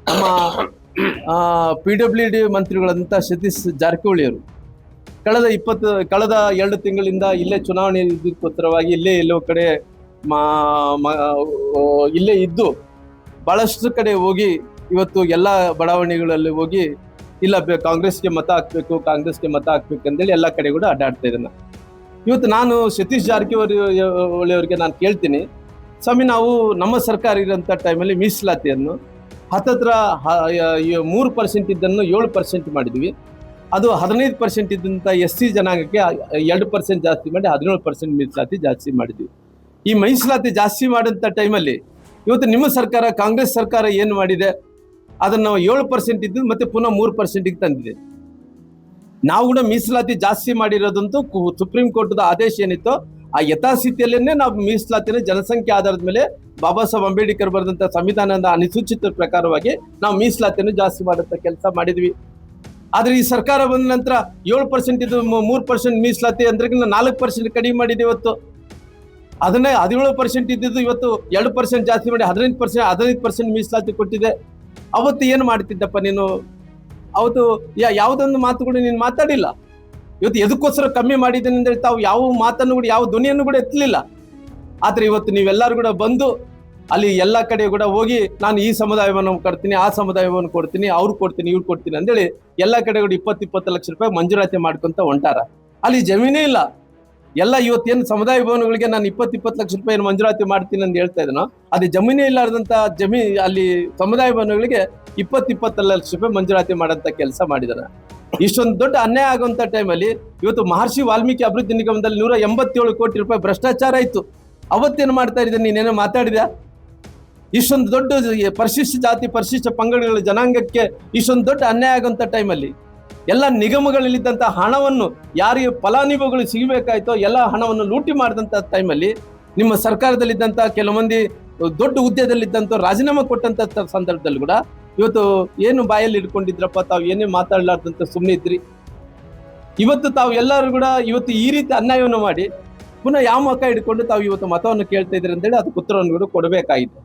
ನಮ್ಮ PWD ಮಂತ್ರಿಗಳಂತ ಸತೀಶ್ ಜಾರಕಿಹೊಳಿ ಅವರು ಕಳೆದ 2 ತಿಂಗಳಿಂದ ಇಲ್ಲೇ ಚುನಾವಣೆ ಇದಕ್ಕೋಸ್ಕರವಾಗಿ ಇಲ್ಲೇ ಎಲ್ಲೋ ಕಡೆ ಇಲ್ಲೇ ಇದ್ದು ಬಹಳಷ್ಟು ಕಡೆ ಹೋಗಿ ಇವತ್ತು ಎಲ್ಲ ಬಡಾವಣೆಗಳಲ್ಲಿ ಹೋಗಿ ಇಲ್ಲ ಕಾಂಗ್ರೆಸ್ಗೆ ಮತ ಹಾಕ್ಬೇಕು ಅಂತೇಳಿ ಎಲ್ಲ ಕಡೆ ಕೂಡ ಅಡ್ಡಾಡ್ತಾ ಇದ್ದಾನೆ. ಇವತ್ತು ನಾನು ಸತೀಶ್ ಜಾರಕಿಹೊಳಿ ಅವರಿಗೆ ನಾನು ಕೇಳ್ತೀನಿ, ಸ್ವಾಮಿ, ನಾವು ನಮ್ಮ ಸರ್ಕಾರ ಇರೋಂಥ ಟೈಮಲ್ಲಿ ಮೀಸಲಾತಿಯನ್ನು ಹತ್ತತ್ರ 3% ಇದ್ದನ್ನು 7% ಮಾಡಿದ್ವಿ. ಅದು 15% ಇದ್ದಂಥ SC ಜನಾಂಗಕ್ಕೆ 2% ಜಾಸ್ತಿ ಮಾಡಿ 17% ಮೀಸಲಾತಿ ಜಾಸ್ತಿ ಮಾಡಿದ್ವಿ. ಈ ಮೀಸಲಾತಿ ಜಾಸ್ತಿ ಮಾಡೋಂಥ ಟೈಮಲ್ಲಿ ಇವತ್ತು ನಿಮ್ಮ ಸರ್ಕಾರ, ಕಾಂಗ್ರೆಸ್ ಸರ್ಕಾರ ಏನು ಮಾಡಿದೆ, ಅದನ್ನು 7% ಇದ್ದು ಮತ್ತೆ ಪುನಃ 3%ಗೆ ತಂದಿದೆ. ನಾವು ಕೂಡ ಮೀಸಲಾತಿ ಜಾಸ್ತಿ ಮಾಡಿರೋದಂತೂ ಸುಪ್ರೀಂ ಕೋರ್ಟ್ದ ಆದೇಶ ಏನಿತ್ತು ಆ ಯಥಾಸ್ಥಿತಿಯಲ್ಲೇನೆ ನಾವು ಮೀಸಲಾತಿನ ಜನಸಂಖ್ಯೆ ಆಧಾರದ ಮೇಲೆ ಬಾಬಾ ಸಾಹೇಬ್ ಅಂಬೇಡ್ಕರ್ ಬರೆದಂತ ಸಂವಿಧಾನದ ಅನುಸೂಚಿತ ಪ್ರಕಾರವಾಗಿ ನಾವು ಮೀಸಲಾತಿಯನ್ನು ಜಾಸ್ತಿ ಮಾಡುವಂತ ಕೆಲಸ ಮಾಡಿದ್ವಿ. ಆದ್ರೆ ಈ ಸರ್ಕಾರ ಬಂದ ನಂತರ 7% ಇದು 3% ಮೀಸಲಾತಿ ಅಂದ್ರೆ 4% ಕಡಿಮೆ ಮಾಡಿದೆ. ಇವತ್ತು ಅದನ್ನೇ 17% ಇದ್ದಿದ್ದು ಇವತ್ತು 2% ಜಾಸ್ತಿ ಮಾಡಿ 15% ಮೀಸಲಾತಿ ಕೊಟ್ಟಿದೆ. ಅವತ್ತು ಏನು ಮಾಡ್ತಿದ್ದಪ್ಪ ನೀನು? ಅವತ್ತು ಯಾವುದೊಂದು ಮಾತು ಕೂಡ ನೀನು ಮಾತಾಡಿಲ್ಲ. ಇವತ್ತು ಎದಕ್ಕೋಸ್ಕರ ಕಮ್ಮಿ ಮಾಡಿದ್ದೇನೆ ಅಂದ್ರೆ ತಾವು ಯಾವ ಮಾತನ್ನು ಕೂಡ, ಯಾವ ಧ್ವನಿಯನ್ನು ಕೂಡ ಎತ್ತಲಿಲ್ಲ. ಆದ್ರೆ ಇವತ್ತು ನೀವೆಲ್ಲರೂ ಕೂಡ ಬಂದು ಅಲ್ಲಿ ಎಲ್ಲ ಕಡೆ ಕೂಡ ಹೋಗಿ ನಾನು ಈ ಸಮುದಾಯವನ್ನು ಕೊಡ್ತೀನಿ, ಆ ಸಮುದಾಯವನ್ನು ಕೊಡ್ತೀನಿ, ಅವ್ರು ಕೊಡ್ತೀನಿ, ಇವ್ರು ಕೊಡ್ತೀನಿ ಅಂತೇಳಿ ಎಲ್ಲ ಕಡೆ ಕೂಡ 20 ಲಕ್ಷ ರೂಪಾಯಿ ಮಂಜೂರಾತಿ ಮಾಡ್ಕೊಂತ ಹೊಂಟಾರ. ಅಲ್ಲಿ ಜಮೀನೇ ಇಲ್ಲ. ಎಲ್ಲ ಇವತ್ತೇನು ಸಮುದಾಯ ಭವನಗಳಿಗೆ ನಾನು 20 ಲಕ್ಷ ರೂಪಾಯಿ ಮಂಜೂರಾತಿ ಮಾಡ್ತೀನಿ ಅಂತ ಹೇಳ್ತಾ ಇದ್ದೀನೋ, ಅದು ಜಮೀನೇ ಇಲ್ಲಾರ್ದಂತ ಅಲ್ಲಿ ಸಮುದಾಯ ಭವನಗಳಿಗೆ 20 ಲಕ್ಷ ರೂಪಾಯಿ ಮಂಜೂರಾತಿ ಮಾಡೋಂಥ ಕೆಲಸ ಮಾಡಿದಾರೆ. ಇಷ್ಟೊಂದು ದೊಡ್ಡ ಅನ್ಯಾಯ ಆಗುವಂತ ಟೈಮಲ್ಲಿ ಇವತ್ತು ಮಹರ್ಷಿ ವಾಲ್ಮೀಕಿ ಅಭಿವೃದ್ಧಿ ನಿಗಮದಲ್ಲಿ 187 ಕೋಟಿ ರೂಪಾಯಿ ಭ್ರಷ್ಟಾಚಾರ ಆಯ್ತು. ಅವತ್ತೇನು ಮಾಡ್ತಾ ಇದ್ದೆ? ನೀನೇನೋ ಮಾತಾಡಿದ್ಯಾ? ಇಷ್ಟೊಂದು ದೊಡ್ಡ ಪರಿಶಿಷ್ಟ ಜಾತಿ, ಪರಿಶಿಷ್ಟ ಪಂಗಡಗಳ ಜನಾಂಗಕ್ಕೆ ಇಷ್ಟೊಂದು ದೊಡ್ಡ ಅನ್ಯಾಯ ಆಗುವಂತ ಟೈಮಲ್ಲಿ ಎಲ್ಲ ನಿಗಮಗಳಲ್ಲಿದ್ದಂಥ ಹಣವನ್ನು ಯಾರಿಗೆ ಫಲಾನುಭವಿಗಳು ಸಿಗಬೇಕಾಯ್ತೋ ಎಲ್ಲ ಹಣವನ್ನು ಲೂಟಿ ಮಾಡಿದಂಥ ಟೈಮಲ್ಲಿ ನಿಮ್ಮ ಸರ್ಕಾರದಲ್ಲಿದ್ದಂಥ ಕೆಲವು ಮಂದಿ ದೊಡ್ಡ ಹುದ್ದೆದಲ್ಲಿದ್ದಂಥ ರಾಜೀನಾಮೆ ಕೊಟ್ಟಂತ ಸಂದರ್ಭದಲ್ಲಿ ಕೂಡ ಇವತ್ತು ಏನು ಬಾಯಲ್ಲಿ ಇಟ್ಕೊಂಡಿದ್ರಪ್ಪ, ತಾವು ಏನೇ ಮಾತಾಡ್ಲಾರ್ದಂತ ಸುಮ್ಮನೆ ಇದ್ರಿ. ಇವತ್ತು ತಾವು ಎಲ್ಲರೂ ಕೂಡ ಇವತ್ತು ಈ ರೀತಿ ಅನ್ಯಾಯವನ್ನು ಮಾಡಿ ಪುನಃ ಯಾವ ಮುಖ ಹಿಡ್ಕೊಂಡು ತಾವು ಇವತ್ತು ಮತವನ್ನು ಕೇಳ್ತಾ ಇದ್ರಿ ಅಂತೇಳಿ ಅದಕ್ಕೆ ಉತ್ತರವನ್ನು ಕೂಡ ಕೊಡಬೇಕಾಗಿದೆ.